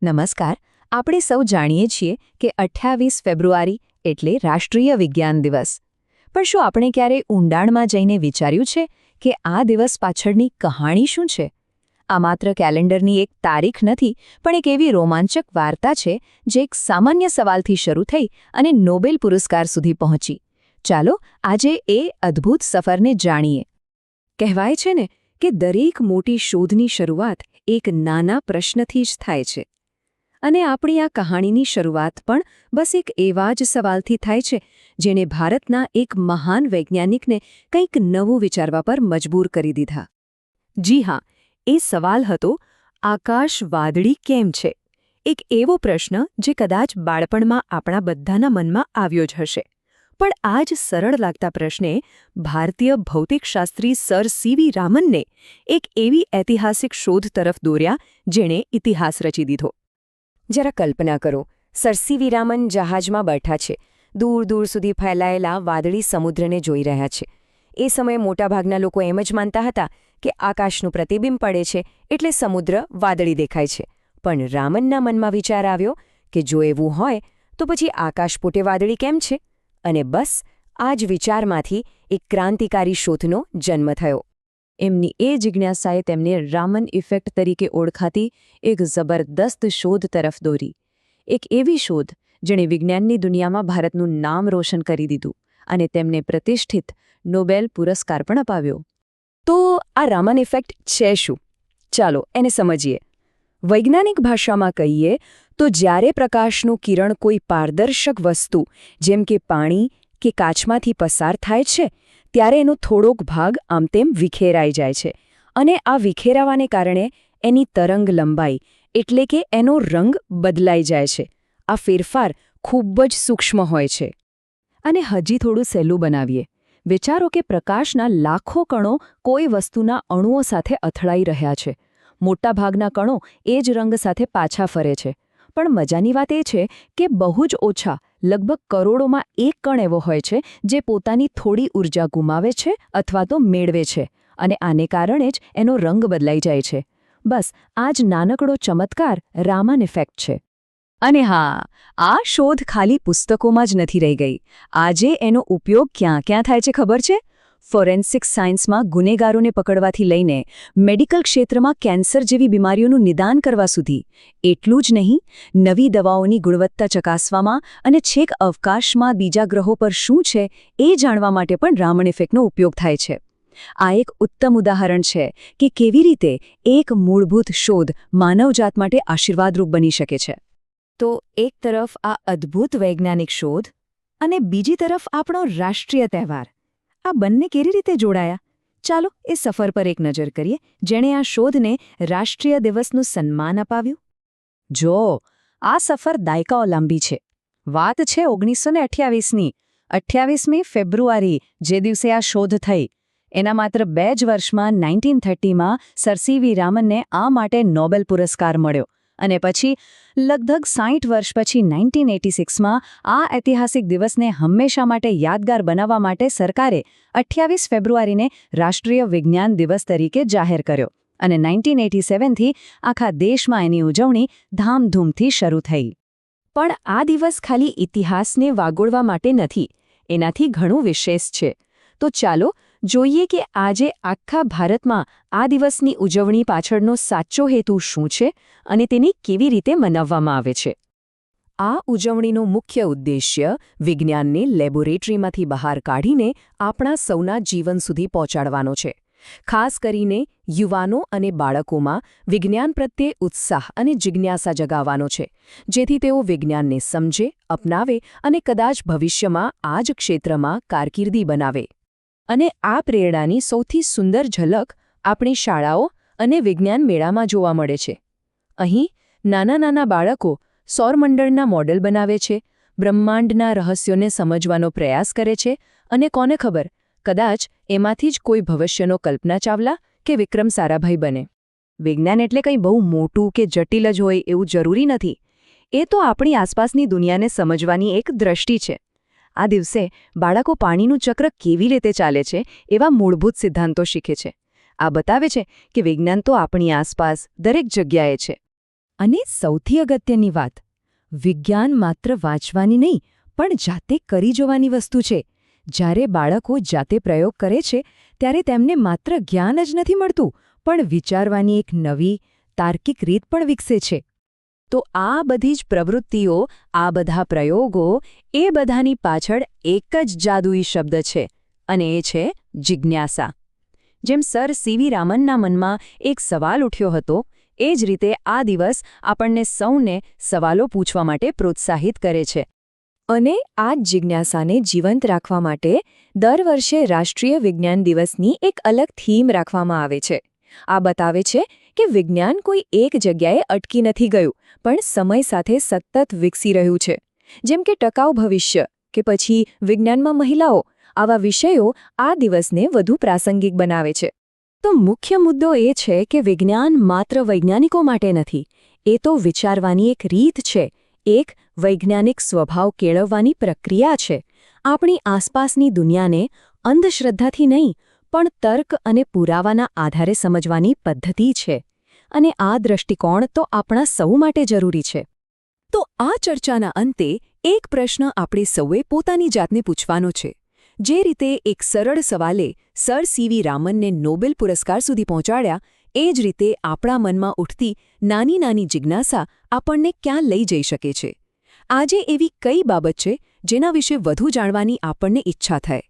નમસ્કાર. આપણે સૌ જાણીએ છીએ કે 28 ફેબ્રુઆરી એટલે રાષ્ટ્રીય વિજ્ઞાન દિવસ. પણ શું આપણે ક્યારેય ઊંડાણમાં જઈને વિચાર્યું છે કે આ દિવસ પાછળની કહાણી શું છે? આ માત્ર કેલેન્ડરની એક તારીખ નથી, પણ એક એવી રોમાંચક વાર્તા છે જે એક સામાન્ય સવાલથી શરૂ થઈ અને નોબેલ પુરસ્કાર સુધી પહોંચી. ચાલો આજે એ અદ્ભુત સફરને જાણીએ. કહેવાય છે ને કે દરેક મોટી શોધની શરૂઆત એક નાના પ્રશ્નથી જ થાય છે. અને આપણી આ કહાણીની શરૂઆત પણ બસ એક એવા જ સવાલથી થાય છે જેણે ભારતના એક મહાન વૈજ્ઞાનિકને કંઈક નવું વિચારવા પર મજબૂર કરી દીધા. જી હા, એ સવાલ હતો, આકાશ વાદળી કેમ છે? એક એવો પ્રશ્ન જે કદાચ બાળપણમાં આપણા બધાના મનમાં આવ્યો જ હશે. પણ આ જ સરળ લાગતા પ્રશ્ને ભારતીય ભૌતિકશાસ્ત્રી સર સીવી રામનને એક એવી ઐતિહાસિક શોધ તરફ દોર્યા જેણે ઇતિહાસ રચી દીધો. જરા કલ્પના કરો, સર સીવી રામન જહાજમાં બેઠા છે, દૂર દૂર સુધી ફેલાયેલા વાદળી સમુદ્રને જોઈ રહ્યા છે. એ સમયે મોટાભાગના લોકો એમ જ માનતા હતા કે આકાશનું પ્રતિબિંબ પડે છે એટલે સમુદ્ર વાદળી દેખાય છે. પણ રામનના મનમાં વિચાર આવ્યો કે જો એવું હોય તો પછી આકાશ પોતે વાદળી કેમ છે? અને બસ આ જ વિચારમાંથી એક ક્રાંતિકારી શોધનો જન્મ થયો. એમની એ જિજ્ઞાસાએ તેમને રામન ઇફેક્ટ તરીકે ઓળખાતી એક જબરદસ્ત શોધ તરફ દોરી. એક એવી શોધ જેણે વિજ્ઞાનની દુનિયામાં ભારતનું નામ રોશન કરી દીધું અને તેમને પ્રતિષ્ઠિત નોબેલ પુરસ્કાર પણ અપાવ્યો. તો આ રામન ઇફેક્ટ છે શું? ચાલો એને સમજીએ. વૈજ્ઞાનિક ભાષામાં કહીએ તો જ્યારે પ્રકાશનું કિરણ કોઈ પારદર્શક વસ્તુ જેમ કે પાણી કે કાચમાંથી પસાર થાય છે ત્યારે એનો થોડોક ભાગ આમ તેમ વિખેરાઈ જાય છે. અને આ વિખેરાવાને કારણે એની તરંગ લંબાઈ એટલે કે એનો રંગ બદલાઈ જાય છે. આ ફેરફાર ખૂબ જ સૂક્ષ્મ હોય છે. અને હજી થોડું સહેલું બનાવીએ. વિચારો કે પ્રકાશના લાખો કણો કોઈ વસ્તુના અણુઓ સાથે અથડાઈ રહ્યા છે. મોટાભાગના કણો એ જ રંગ સાથે પાછા ફરે છે. પણ મજાની વાત એ છે કે બહુ જ ઓછા, લગભગ કરોડોમાં એક કણ એવો હોય છે જે પોતાની થોડી ઊર્જા ગુમાવે છે અથવા તો મેળવે છે, અને આને કારણે જ એનો રંગ બદલાઈ જાય છે. બસ આ જ નાનકડો ચમત્કાર રામન ઇફેક્ટ છે. અને હા, આ શોધ ખાલી પુસ્તકોમાં જ નથી રહી ગઈ. આજે એનો ઉપયોગ ક્યાં ક્યાં થાય છે ખબર છે? ફોરેન્સિક સાયન્સમાં ગુનેગારોને પકડવાથી લઈને મેડિકલ ક્ષેત્રમાં કેન્સર જેવી બીમારીઓનું નિદાન કરવા સુધી. એટલું જ નહીં, નવી દવાઓની ગુણવત્તા ચકાસવામાં અને છેક અવકાશમાં બીજા ગ્રહો પર શું છે એ જાણવા માટે પણ રામન ઇફેક્ટનો ઉપયોગ થાય છે. આ એક ઉત્તમ ઉદાહરણ છે કે કેવી રીતે એક મૂળભૂત શોધ માનવજાત માટે આશીર્વાદરૂપ બની શકે છે. તો એક તરફ આ અદ્ભુત વૈજ્ઞાનિક શોધ અને બીજી તરફ આપણો રાષ્ટ્રીય તહેવાર. આ બંને કેવી રીતે જોડાયા? ચાલો એ સફર પર એક નજર કરીએ જેણે આ શોધને રાષ્ટ્રીય દિવસનું સન્માન અપાવ્યું. જો આ સફર દાયકાઓ લાંબી છે. વાત છે 1928ની. 28મી ફેબ્રુઆરી જે દિવસે આ શોધ થઈ. એના માત્ર 2 જ વર્ષમાં 1930માં સર સીવી રામનને આ માટે નોબેલ પુરસ્કાર મળ્યો. અને પછી લગભગ 60 વર્ષ પછી 1986માં આ ઐતિહાસિક દિવસને હંમેશા માટે યાદગાર બનાવવા માટે સરકારે 28 ફેબ્રુઆરીને રાષ્ટ્રીય વિજ્ઞાન દિવસ તરીકે જાહેર કર્યો. અને 1987થી આખા દેશમાં એની ઉજવણી ધામધૂમથી શરૂ થઈ. પણ આ દિવસ ખાલી ઇતિહાસને વાગોળવા માટે નથી, એનાથી ઘણું વિશેષ છે. તો ચાલો જોઈએ કે આજે આખા ભારતમાં આ દિવસની ઉજવણી પાછળનો સાચો હેતુ શું છે અને તેને કેવી રીતે મનાવવામાં આવે છે. આ ઉજવણીનો મુખ્ય ઉદ્દેશ્ય વિજ્ઞાનને લેબોરેટરીમાંથી બહાર કાઢીને આપણા સૌના જીવન સુધી પહોંચાડવાનો છે. ખાસ કરીને યુવાનો અને બાળકોમાં વિજ્ઞાન પ્રત્યે ઉત્સાહ અને જિજ્ઞાસા જગાવવાનો છે, જેથી તેઓ વિજ્ઞાનને સમજે, અપનાવે અને કદાચ ભવિષ્યમાં આ જ ક્ષેત્રમાં કારકિર્દી બનાવે. અને આ પ્રેરણાની સૌથી સુંદર ઝલક આપણી શાળાઓ અને વિજ્ઞાન મેળામાં જોવા મળે છે. અહીં નાના નાના બાળકો સૌરમંડળના મોડેલ બનાવે છે, બ્રહ્માંડના રહસ્યોને સમજવાનો પ્રયાસ કરે છે, અને કોને ખબર, કદાચ એમાંથી જ કોઈ ભવિષ્યનો કલ્પના ચાવલા કે વિક્રમ સારાભાઈ બને. વિજ્ઞાન એટલે કંઈ બહુ મોટું કે જટિલ જ હોય એવું જરૂરી નથી. એ તો આપણી આસપાસની દુનિયાને સમજવાની એક દ્રષ્ટિ છે. આ દિવસે બાળકો પાણીનું ચક્ર કેવી રીતે ચાલે છે એવા મૂળભૂત સિદ્ધાંતો શીખે છે. આ બતાવે છે કે વિજ્ઞાન તો આપણી આસપાસ દરેક જગ્યાએ છે. અને સૌથી અગત્યની વાત, વિજ્ઞાન માત્ર વાંચવાની નહીં પણ જાતે કરી જોવાની વસ્તુ છે. જ્યારે બાળકો જાતે પ્રયોગ કરે છે ત્યારે તેમને માત્ર જ્ઞાન જ નથી મળતું પણ વિચારવાની એક નવી, તાર્કિક રીત પણ વિકસે છે. તો આ બધી જ પ્રવૃત્તિઓ, આ બધા પ્રયોગો, એ બધાની પાછળ એક જ જાદુઈ શબ્દ છે અને એ છે જિજ્ઞાસા. જેમ સર સીવી રામનના મનમાં એક સવાલ ઉઠ્યો હતો, એ જ રીતે આ દિવસ આપણને સૌને સવાલો પૂછવા માટે પ્રોત્સાહિત કરે છે. અને આ જ જિજ્ઞાસાને જીવંત રાખવા માટે દર વર્ષે રાષ્ટ્રીય વિજ્ઞાન દિવસની એક અલગ થીમ રાખવામાં આવે છે. આ બતાવે છે કે વિજ્ઞાન કોઈ એક જગ્યાએ અટકી નથી ગયું, પણ સમય સાથે સતત વિકસી રહ્યું છે. જેમ કે ટકાઉ ભવિષ્ય કે પછી વિજ્ઞાનમાં મહિલાઓ, આવા વિષયો આ દિવસને વધુ પ્રાસંગિક બનાવે છે. તો મુખ્ય મુદ્દો એ છે કે વિજ્ઞાન માત્ર વૈજ્ઞાનિકો માટે નથી, એ તો વિચારવાની એક રીત છે, એક વૈજ્ઞાનિક સ્વભાવ કેળવવાની પ્રક્રિયા છે. આપણી આસપાસની દુનિયાને અંધશ્રદ્ધાથી નહીં પણ તર્ક અને પુરાવાના આધારે સમજવાની પદ્ધતિ છે. અને આ દૃષ્ટિકોણ તો આપણા સૌ માટે જરૂરી છે. તો આ ચર્ચાના અંતે એક પ્રશ્ન આપણે સૌએ પોતાની જાતને પૂછવાનો છે. જે રીતે એક સરળ સવાલે સર સીવી રામનને નોબેલ પુરસ્કાર સુધી પહોંચાડ્યા, એ જ રીતે આપણા મનમાં ઉઠતી નાની નાની જિજ્ઞાસા આપણને ક્યાં લઈ જઈ શકે છે. આજે એવી કઈ બાબત છે જેના વિશે વધુ જાણવાની આપણને ઈચ્છા થાય?